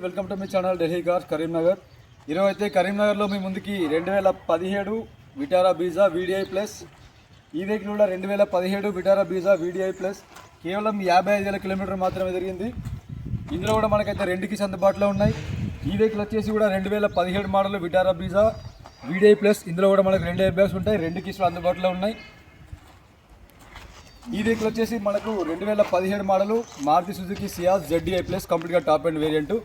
Welcome to my channel Delhi cars Karimnagar. ఈరోజు అయితే కరీంనగర్లో మీ ముందుకి 2017 విటారా బ్రీజా VDI ప్లస్ ఈ వెహికల్ కూడా 2017 విటారా బ్రీజా VDI ప్లస్ కేవలం 55,000 కిలోమీటర్ మాత్రమే తిరిగింది. ఇందులో కూడా మనకైతే రెండు కీస్ అందుబాటులో ఉన్నాయి. ఈ వెహికల్ వచ్చేసి కూడా 2017 model Vitara Brezza VDI plus. ఇందులో కూడా మనకు రెండు ఎయిర్ బ్యాగ్స్ ఉంటాయి, రెండు కీస్లు అందుబాటులో ఉన్నాయి. ఈ వెహికల్ వచ్చేసి మనకు 2017 model Maruti Suzuki Ciaz ZDI plus కంప్లీట్గా టాప్ అండ్ వేరియంట్.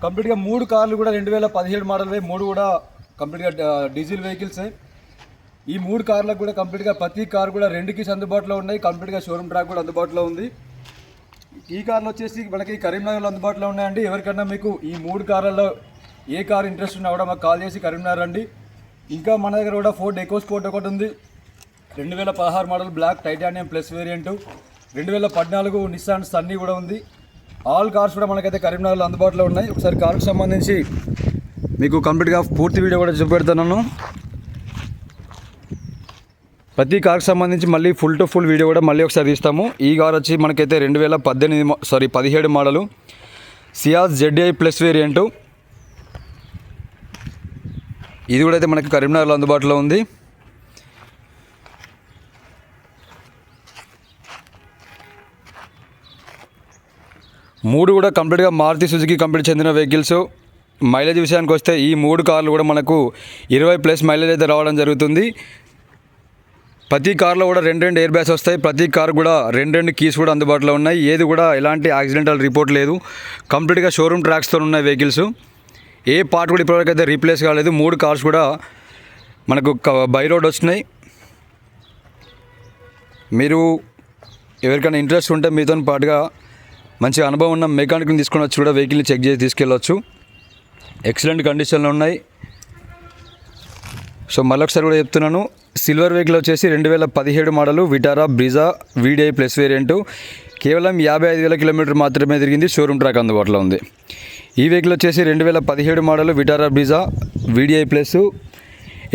కంప్లీట్గా మూడు కార్లు కూడా 2017 మోడల్వే, మూడు కూడా కంప్లీట్గా డీజిల్ వెహికల్సే. ఈ మూడు కార్లకు కూడా కంప్లీట్గా ప్రతి కార్ కూడా రెండు కీస్ అందుబాటులో ఉన్నాయి. కంప్లీట్గా షోరూమ్ ట్రాక్ కూడా అందుబాటులో ఉంది. ఈ కార్లు వచ్చేసి మనకి కరీంనగర్లో అందుబాటులో ఉన్నాయండి. ఎవరికన్నా మీకు ఈ మూడు కార్లలో ఏ కార్ ఇంట్రెస్ట్ ఉన్నా కూడా మాకు కాల్ చేసి కరీంనగర్ రండి. ఇంకా మన దగ్గర కూడా ఫోర్డ్ ఎకో స్పోర్ట్ ఒకటి ఉంది, 2016 model black titanium plus variant, 2014 Nissan Sunny కూడా ఉంది. ఆల్ కార్స్ కూడా మనకైతే కరీంనగర్లో అందుబాటులో ఉన్నాయి. ఒకసారి కార్కు సంబంధించి మీకు కంప్లీట్గా పూర్తి వీడియో కూడా చూపెడతాను. ప్రతి కార్కి సంబంధించి మళ్ళీ ఫుల్ టు ఫుల్ వీడియో కూడా మళ్ళీ ఒకసారి ఇస్తాము. ఈ కార్ వచ్చి మనకైతే 2017 model Ciaz ZDI plus variant. ఇది కూడా అయితే మనకి కరీంనగర్లో అందుబాటులో ఉంది. మూడు కూడా కంప్లీట్గా మారుతి సుజుకి కంపెనీ చెందిన వెహికల్స్. మైలేజ్ విషయానికి వస్తే ఈ మూడు కార్లు కూడా మనకు 20+ మైలేజ్ అయితే రావడం జరుగుతుంది. ప్రతి కార్లో కూడా రెండు ఎయిర్ బ్యాగ్స్ వస్తాయి. ప్రతి కార్ కూడా రెండు కీస్ కూడా అందుబాటులో ఉన్నాయి. ఏది కూడా ఎలాంటి యాక్సిడెంటల్ రిపోర్ట్ లేదు. కంప్లీట్గా షోరూమ్ ట్రాక్స్తో ఉన్నాయి వెహికల్స్. ఏ పార్ట్ కూడా ఇప్పటివరకు అయితే రీప్లేస్ కాలేదు. మూడు కార్స్ కూడా మనకు బై రోడ్ వచ్చినాయి. మీరు ఎవరికైనా ఇంట్రెస్ట్ ఉంటే మీతో పాటుగా మంచి అనుభవం ఉన్న మెకానిక్ని తీసుకొని వచ్చి కూడా వెహికల్ని చెక్ చేసి తీసుకెళ్ళవచ్చు. ఎక్సలెంట్ కండిషన్లో ఉన్నాయి. సో మళ్ళొకసారి కూడా చెప్తున్నాను, సిల్వర్ వెహికల్ వచ్చేసి 2017 model Vitara Brezza VDI plus variant. కేవలం 55,000 కిలోమీటర్ మాత్రమే తిరిగింది. షోరూమ్ ట్రాక్ అందుబాటులో ఉంది. ఈ వెహికల్ వచ్చేసి 2017 model Vitara Brezza VDI plus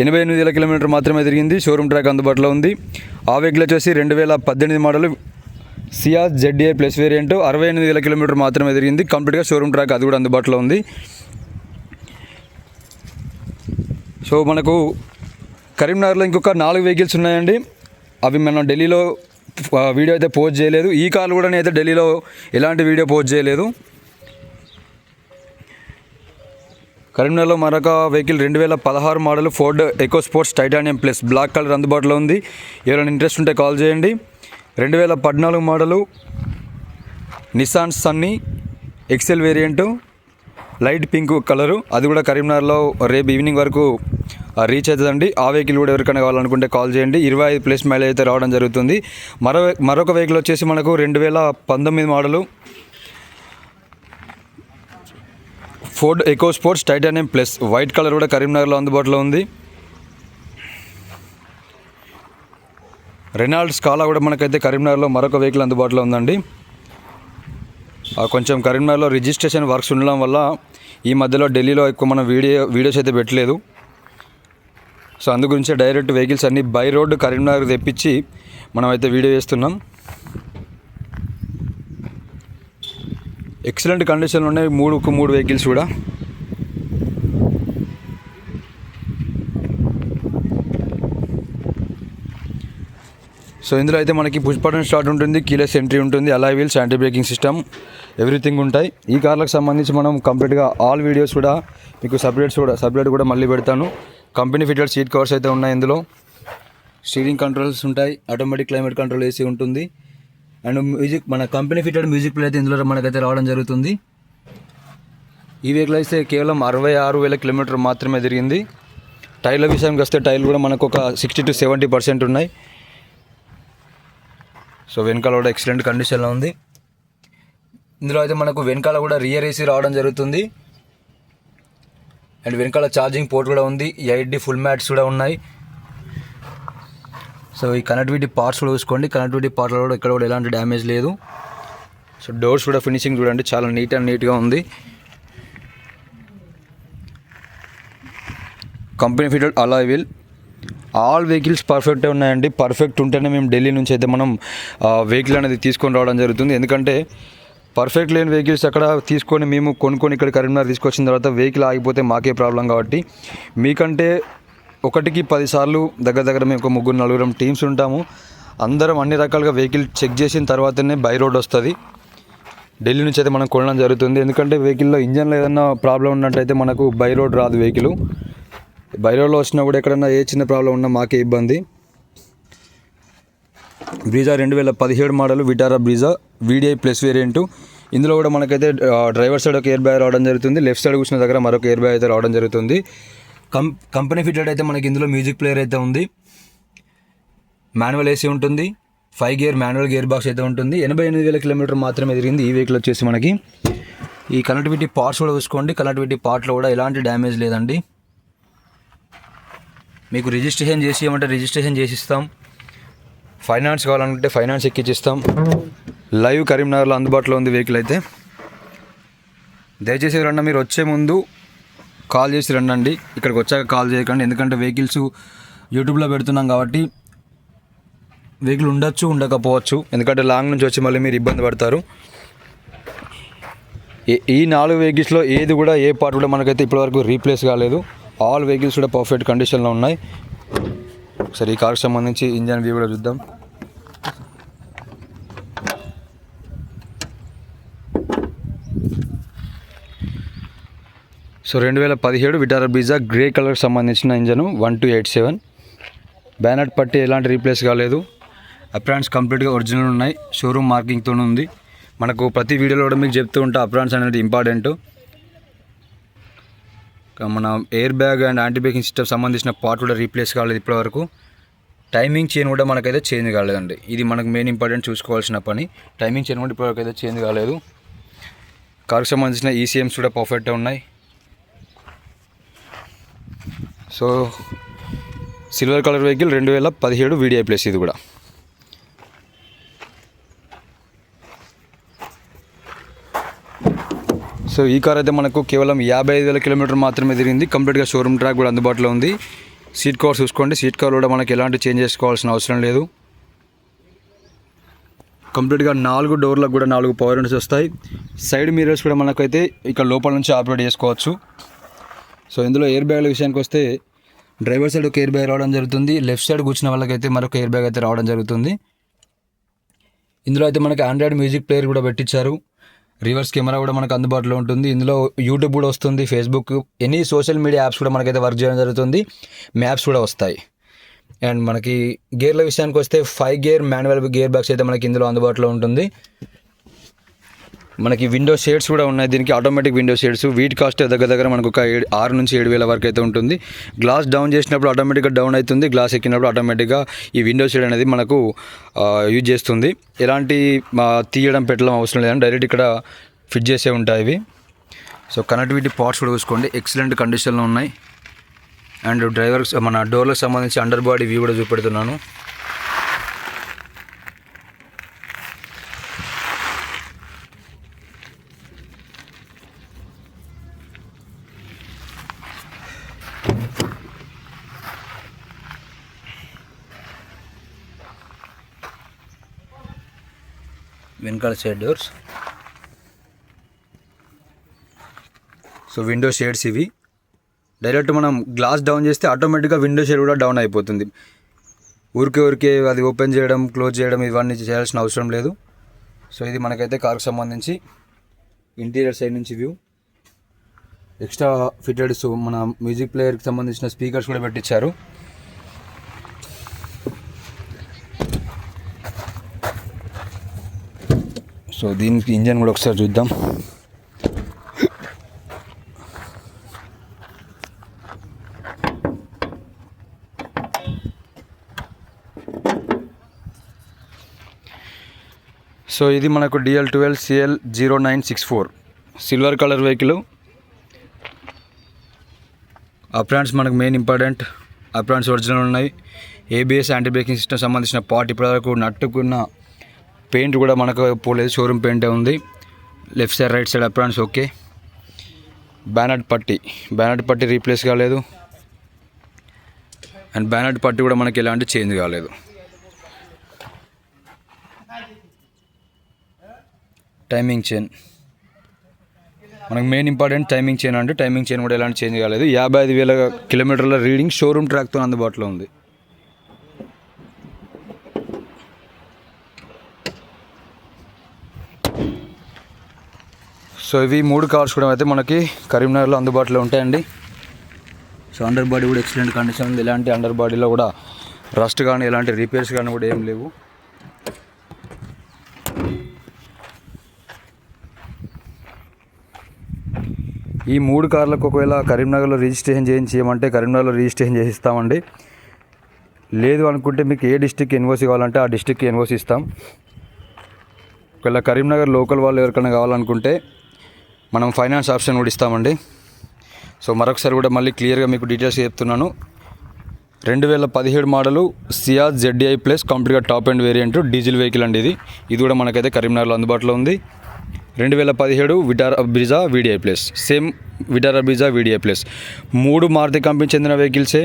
88,000 kilometre మాత్రమే తిరిగింది. షోరూమ్ ట్రాక్ అందుబాటులో ఉంది. ఆ వెహికల్ వచ్చేసి 2018 model Ciaz ZDI plus variant 68,000 kilometre మాత్రమే తిరిగింది. కంప్లీట్గా షోరూమ్ ట్రాక్ అది కూడా అందుబాటులో ఉంది. సో మనకు కరీంనగర్లో ఇంకొక 4 వెహికల్స్ ఉన్నాయండి. అవి మనం ఢిల్లీలో వీడియో అయితే పోస్ట్ చేయలేదు. ఈ కార్లు కూడా నేనైతే ఢిల్లీలో ఎలాంటి వీడియో పోస్ట్ చేయలేదు. కరీంనగర్లో మరొక vehicle 2016 model Ford Eco Sports titanium plus black colour అందుబాటులో ఉంది. ఎవరైనా ఇంట్రెస్ట్ ఉంటే కాల్ చేయండి. 2014 model Nissan Sunny XL variant light pink colour. అది కూడా కరీంనగర్లో రేపు ఈవినింగ్ వరకు రీచ్ అవుతుందండి. ఆ వెహికల్ కూడా ఎవరికైనా కావాలనుకుంటే కాల్ చేయండి. 25+ మైలేజ్ అయితే రావడం జరుగుతుంది. మరొక వెహికల్ వచ్చేసి మనకు 2019 model Ford Eco Sports titanium plus white colour కూడా కరీంనగర్లో అందుబాటులో ఉంది. రెనాల్డ్ స్కాలా కూడా మనకైతే కరీంనగర్లో మరొక వెహికల్ అందుబాటులో ఉందండి. కొంచెం కరీంనగర్లో రిజిస్ట్రేషన్ వర్క్స్ ఉండడం వల్ల ఈ మధ్యలో ఢిల్లీలో ఎక్కువ మనం వీడియోస్ అయితే పెట్టలేదు. సో అందు గురించే డైరెక్ట్ వెహికల్స్ అన్నీ బై రోడ్ కరీంనగర్ తెప్పించి మనం అయితే వీడియో చేస్తున్నాం. ఎక్సలెంట్ కండిషన్లో ఉన్నాయి మూడు వెహికల్స్ కూడా. సో ఇందులో అయితే మనకి పుష్ బటన్ స్టార్ట్ ఉంటుంది, కీలెస్ ఎంట్రీ ఉంటుంది, alloy wheels, anti braking system, everything ఉంటాయి. ఈ కార్లకు సంబంధించి మనం కంప్లీట్గా ఆల్ వీడియోస్ కూడా మీకు సపరేట్ కూడా మళ్ళీ పెడతాను. కంపెనీ ఫిటెడ్ సీట్ కవర్స్ అయితే ఉన్నాయి. ఇందులో స్టీరింగ్ కంట్రోల్స్ ఉంటాయి, ఆటోమేటిక్ క్లైమేట్ కంట్రోల్ AC ఉంటుంది, అండ్ మన కంపెనీ ఫిటెడ్ మ్యూజిక్ ప్లే అయితే ఇందులో మనకైతే రావడం జరుగుతుంది. ఈ వెహికల్ అయితే కేవలం 66,000 కిలోమీటర్ మాత్రమే తిరిగింది. టైర్ల విషయానికి వస్తే టైర్లు కూడా మనకు ఒక 60 to 70% ఉన్నాయి. సో వెనకాల కూడా ఎక్సలెంట్ కండిషన్లో ఉంది. ఇందులో అయితే మనకు వెనకాల కూడా రియర్ AC రావడం జరుగుతుంది. అండ్ వెనకాల ఛార్జింగ్ పోర్ట్ కూడా ఉంది. 8D ఫుల్ మ్యాట్స్ కూడా ఉన్నాయి. సో ఈ కనెక్టివిటీ పార్ట్స్ కూడా చూసుకోండి. కనెక్టివిటీ పార్ట్లో కూడా ఇక్కడ కూడా ఎలాంటి డ్యామేజ్ లేదు. సో డోర్స్ కూడా ఫినిషింగ్ చూడండి, చాలా నీట్గా ఉంది. Company fitted alloy wheel. All vehicles పర్ఫెక్టే ఉన్నాయండి. పర్ఫెక్ట్ ఉంటేనే మేము ఢిల్లీ నుంచి అయితే మనం వెహికల్ అనేది తీసుకొని రావడం జరుగుతుంది. ఎందుకంటే పర్ఫెక్ట్ లేని వెహికల్స్ అక్కడ తీసుకొని మేము కొనుక్కొని ఇక్కడ కరీంనగర్ తీసుకొచ్చిన తర్వాత వెహికల్ ఆగిపోతే మాకే ప్రాబ్లం. కాబట్టి మీకంటే 1కి 10 సార్లు దగ్గర మేము ఒక 3-4 టీమ్స్ ఉంటాము. అందరం అన్ని రకాలుగా వెహికల్ చెక్ చేసిన తర్వాతనే బై రోడ్ వస్తుంది. ఢిల్లీ నుంచి అయితే మనం కొనడం జరుగుతుంది. ఎందుకంటే వెహికల్లో ఇంజన్లో ఏదైనా ప్రాబ్లం ఉన్నట్టయితే మనకు బై రోడ్ రాదు. వెహికల్ బై రోడ్లో వచ్చినా కూడా ఎక్కడన్నా ఏ చిన్న ప్రాబ్లం ఉన్నా మాకే ఇబ్బంది. Brezza 2017 model Vitara Brezza VDI plus variant. ఇందులో కూడా మనకైతే డ్రైవర్ సైడ్ ఒక ఎయిర్ బ్యాగ్ రావడం జరుగుతుంది. లెఫ్ట్ సైడ్ కూర్చున్న దగ్గర మరొక ఎయిర్ బ్యాగ్ అయితే రావడం జరుగుతుంది. కంపెనీ ఫిటెడ్ అయితే మనకి ఇందులో మ్యూజిక్ ప్లేయర్ అయితే ఉంది. మాన్యువల్ AC ఉంటుంది. 5 గేర్ మాన్యువల్ గేర్ బాక్స్ అయితే ఉంటుంది. 88,000 కిలోమీటర్ మాత్రమే తిరిగింది ఈ వెహికల్ వచ్చేసి మనకి. ఈ కనెక్టివిటీ పార్ట్స్ కూడా చూసుకోండి. కనెక్టివిటీ పార్ట్లో కూడా ఎలాంటి డ్యామేజ్ లేదండి. మీకు రిజిస్ట్రేషన్ చేసి ఏమంటే రిజిస్ట్రేషన్ చేసి ఇస్తాం. ఫైనాన్స్ కావాలనుకుంటే ఫైనాన్స్ ఎక్కించిస్తాం. లైవ్ కరీంనగర్లో అందుబాటులో ఉంది వెహికల్ అయితే. దయచేసి ఎవరన్నా మీరు వచ్చే ముందు కాల్ చేసి రండి. ఇక్కడికి వచ్చాక కాల్ చేయకండి. ఎందుకంటే వెహికల్స్ యూట్యూబ్లో పెడుతున్నాం కాబట్టి వెహికల్ ఉండొచ్చు ఉండకపోవచ్చు. ఎందుకంటే లాంగ్ నుంచి వచ్చి మళ్ళీ మీరు ఇబ్బంది పడతారు. ఈ 4 వెహికల్స్లో ఏది కూడా ఏ పార్ట్ కూడా మనకైతే ఇప్పటివరకు రీప్లేస్ కాలేదు. ఆల్ వెహికల్స్ కూడా పర్ఫెక్ట్ కండిషన్లో ఉన్నాయి. సరే ఈ కార్కి సంబంధించి ఇంజన్ వ్యూ కూడా చూద్దాం. సో 2017 విటారా బ్రీజా గ్రే కలర్కి సంబంధించిన ఇంజను 1287. బ్యానెట్ పట్టి ఎలాంటి రీప్లేస్ కాలేదు. అప్రాన్స్ కంప్లీట్గా ఒరిజినల్ ఉన్నాయి. షోరూమ్ మార్కింగ్తో ఉంది. మనకు ప్రతి వీడియోలో కూడా మీకు చెప్తూ ఉంటా అప్రాన్స్ అనేది ఇంపార్టెంట్. మన air bag and anti braking system సంబంధించిన పార్ట్ కూడా రీప్లేస్ కాలేదు ఇప్పటివరకు. టైమింగ్ చైన్ కూడా మనకైతే చేంజ్ కాలేదండి. ఇది మనకు మెయిన్ ఇంపార్టెంట్ చూసుకోవాల్సిన పని. టైమింగ్ చైన్ కూడా ఇప్పటివరకు అయితే చేంజ్ కాలేదు. కార్కి సంబంధించిన ECMs కూడా పర్ఫెక్ట్గా ఉన్నాయి. So silver colour vehicle 2017 VDI plus ఇది కూడా. సో ఈ కార్ అయితే మనకు కేవలం 55,000 కిలోమీటర్ మాత్రమే తిరిగింది. కంప్లీట్గా షోరూమ్ ట్రాక్ కూడా అందుబాటులో ఉంది. సీట్ కవర్ చూసుకోండి. సీట్ కవర్ కూడా మనకి ఎలాంటి చేంజ్ చేసుకోవాల్సిన అవసరం లేదు. కంప్లీట్గా 4 డోర్లకు కూడా 4 పవర్ విండోస్ వస్తాయి. సైడ్ మిర్రర్స్ కూడా మనకైతే ఇక్కడ లోపల నుంచి ఆపరేట్ చేసుకోవచ్చు. సో ఇందులో ఎయిర్ బ్యాగ్ల విషయానికి వస్తే డ్రైవర్ సైడ్ ఒక ఎయిర్ బ్యాగ్ రావడం జరుగుతుంది. లెఫ్ట్ సైడ్ కూర్చున్న వాళ్ళకైతే మరొక ఎయిర్ బ్యాగ్ అయితే రావడం జరుగుతుంది. ఇందులో అయితే మనకి ఆండ్రాయిడ్ మ్యూజిక్ ప్లేయర్ కూడా పెట్టించారు. రివర్స్ కెమెరా కూడా మనకు అందుబాటులో ఉంటుంది. ఇందులో యూట్యూబ్ కూడా వస్తుంది, Facebook, any social media apps కూడా మనకైతే వర్క్ చేయడం జరుగుతుంది. మ్యాప్స్ కూడా వస్తాయి. అండ్ మనకి గేర్ల విషయానికి వస్తే 5 గేర్ మాన్యువల్ గేర్ బాక్స్ అయితే మనకి ఇందులో అందుబాటులో ఉంటుంది. మనకి విండో షేడ్స్ కూడా ఉన్నాయి. దీనికి ఆటోమేటిక్ విండో షేడ్స్. వీటి కాస్ట్ దగ్గర మనకు ఒక 6 నుంచి 7,000 వరకు అయితే ఉంటుంది. గ్లాస్ డౌన్ చేసినప్పుడు ఆటోమేటిక్గా డౌన్ అవుతుంది. గ్లాస్ ఎక్కినప్పుడు ఆటోమేటిక్గా ఈ విండో షేడ్ అనేది మనకు యూజ్ చేస్తుంది. ఎలాంటి తీయడం పెట్టడం అవసరం లేదని డైరెక్ట్ ఇక్కడ ఫిట్ చేసే ఉంటాయి ఇవి. సో కనెక్టివిటీ పార్ట్స్ కూడా చూసుకోండి, ఎక్సలెంట్ కండిషన్లో ఉన్నాయి. అండ్ డ్రైవర్ మన డోర్లకు సంబంధించి అండర్ బాడీ వ్యూ కూడా చూపెడుతున్నాను. వెనకాల side doors. So window shades ఇవి. డైరెక్ట్ మనం గ్లాస్ డౌన్ చేస్తే ఆటోమేటిక్గా విండో షేడ్ కూడా డౌన్ అయిపోతుంది. ఊరికే అది ఓపెన్ చేయడం, క్లోజ్ చేయడం ఇవన్నీ చేయాల్సిన అవసరం లేదు. సో ఇది మనకైతే కార్కి సంబంధించి ఇంటీరియర్ సైడ్ నుంచి వ్యూ. ఎక్స్ట్రా ఫిటెడ్ మన మ్యూజిక్ ప్లేయర్కి సంబంధించిన స్పీకర్స్ కూడా పెట్టించారు. సో దీనికి ఇంజన్ కూడా ఒకసారి చూద్దాం. సో ఇది మనకు DL12 CL 0964 silver colour vehicle. Aprons మనకు మెయిన్ ఇంపార్టెంట్. అప్రాన్స్ ఒరిజినల్ ఉన్నాయి. ABS యాంటీ బ్రేకింగ్ సిస్టమ్ సంబంధించిన పార్ట్ ఇప్పటివరకు నట్టుకున్న పెయింట్ కూడా మనకు పోలేదు, షోరూమ్ పెయింటే ఉంది. Left side right side aprons okay. Bonnet పట్టి రీప్లేస్ కాలేదు. అండ్ బ్యానెట్ పట్టి కూడా మనకి ఎలాంటి చేంజ్ కాలేదు. టైమింగ్ చైన్, మనకు మెయిన్ ఇంపార్టెంట్ టైమింగ్ చైన్ అంటే టైమింగ్ చైన్ కూడా ఎలాంటి చేంజ్ కాలేదు. 55,000 కిలోమీటర్ల రీడింగ్ షోరూమ్ ట్రాక్తో అందుబాటులో ఉంది. సో ఇవి 3 కార్స్ కూడా అయితే మనకి కరీంనగర్లో అందుబాటులో ఉంటాయండి. సో అండర్ బాడీ కూడా ఎక్సలెంట్ కండిషన్ ఉంది. ఎలాంటి అండర్ బాడీలో కూడా రస్ట్ కానీ ఎలాంటి రిపేర్స్ కానీ కూడా ఏం లేవు. ఈ 3 కార్లకు ఒకవేళ కరీంనగర్లో రిజిస్ట్రేషన్ చేయమంటే కరీంనగర్లో రిజిస్ట్రేషన్ చేసిస్తామండి. లేదు అనుకుంటే మీకు ఏ డిస్టిక్ ఎన్ఓసి కావాలంటే ఆ డిస్టిక్కి ఎన్ఓసి ఇస్తాం. ఒకవేళ కరీంనగర్ లోకల్ వాళ్ళు ఎవరికైనా కావాలనుకుంటే మనం ఫైనాన్స్ ఆప్షన్ కూడా ఇస్తామండి. సో మరొకసారి కూడా మళ్ళీ క్లియర్గా మీకు డీటెయిల్స్ చెప్తున్నాను. 2017 మోడలు సియాజ్ ZDI ప్లస్ కంప్లీట్గా top and variant diesel vehicle అండి. ఇది కూడా మనకైతే కరీంనగర్లో అందుబాటులో ఉంది. 2017 Vitara Brezza VDI plus, same Vitara Brezza VDI plus. 3 Maruti company చెందిన వెహికల్సే,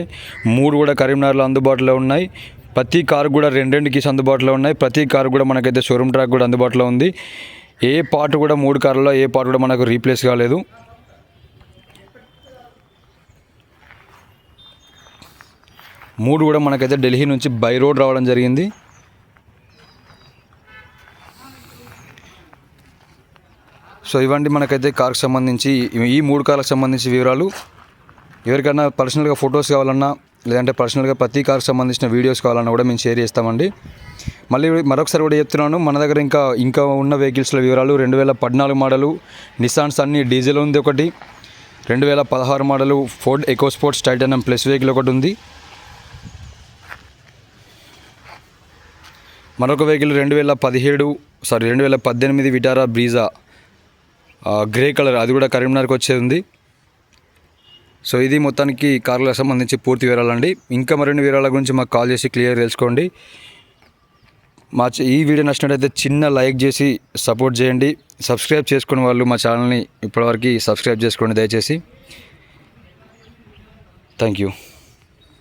3 కూడా కరీంనగర్లో అందుబాటులో ఉన్నాయి. ప్రతి కారు కూడా 2 కీస్ అందుబాటులో ఉన్నాయి. ప్రతి కారు కూడా మనకైతే షోరూమ్ ట్రాక్ కూడా అందుబాటులో ఉంది. ఏ పార్ట్ కూడా 3 కార్లలో ఏ పార్ట్ కూడా మనకు రీప్లేస్ కాలేదు. మూడు కూడా మనకైతే ఢిల్లీ నుంచి బై రోడ్ రావడం జరిగింది. సో ఇవ్వండి మనకైతే కార్కి సంబంధించి ఈ 3 కార్లకు సంబంధించి వివరాలు. ఎవరికైనా పర్సనల్గా ఫొటోస్ కావాలన్నా లేదంటే పర్సనల్గా ప్రతి కార్కి సంబంధించిన వీడియోస్ కావాలన్నా కూడా మేము షేర్ చేస్తామండి. మళ్ళీ మరొకసారి కూడా చెప్తున్నాను, మన దగ్గర ఇంకా ఉన్న వెహికల్స్ల వివరాలు. 2014 మోడలు నిసాన్ సన్నీ డీజిల్ ఉంది ఒకటి. 2016 model Ford EcoSports titanium plus vehicle ఒకటి ఉంది. మరొక vehicle 2018 Vitara Brezza grey colour, అది కూడా కరీంనగర్కి వచ్చేది ఉంది. సో ఇది మొత్తానికి కార్లకు సంబంధించి పూర్తి వివరాలండి. ఇంకా మరిన్ని వివరాల గురించి మాకు కాల్ చేసి క్లియర్ తెలుసుకోండి. ఈ వీడియో నచ్చినట్టయితే చిన్న లైక్ చేసి సపోర్ట్ చేయండి. సబ్స్క్రైబ్ చేసుకునే వాళ్ళు మా ఛానల్ని ఇప్పటివరకు సబ్స్క్రైబ్ చేసుకోండి దయచేసి. Thank you.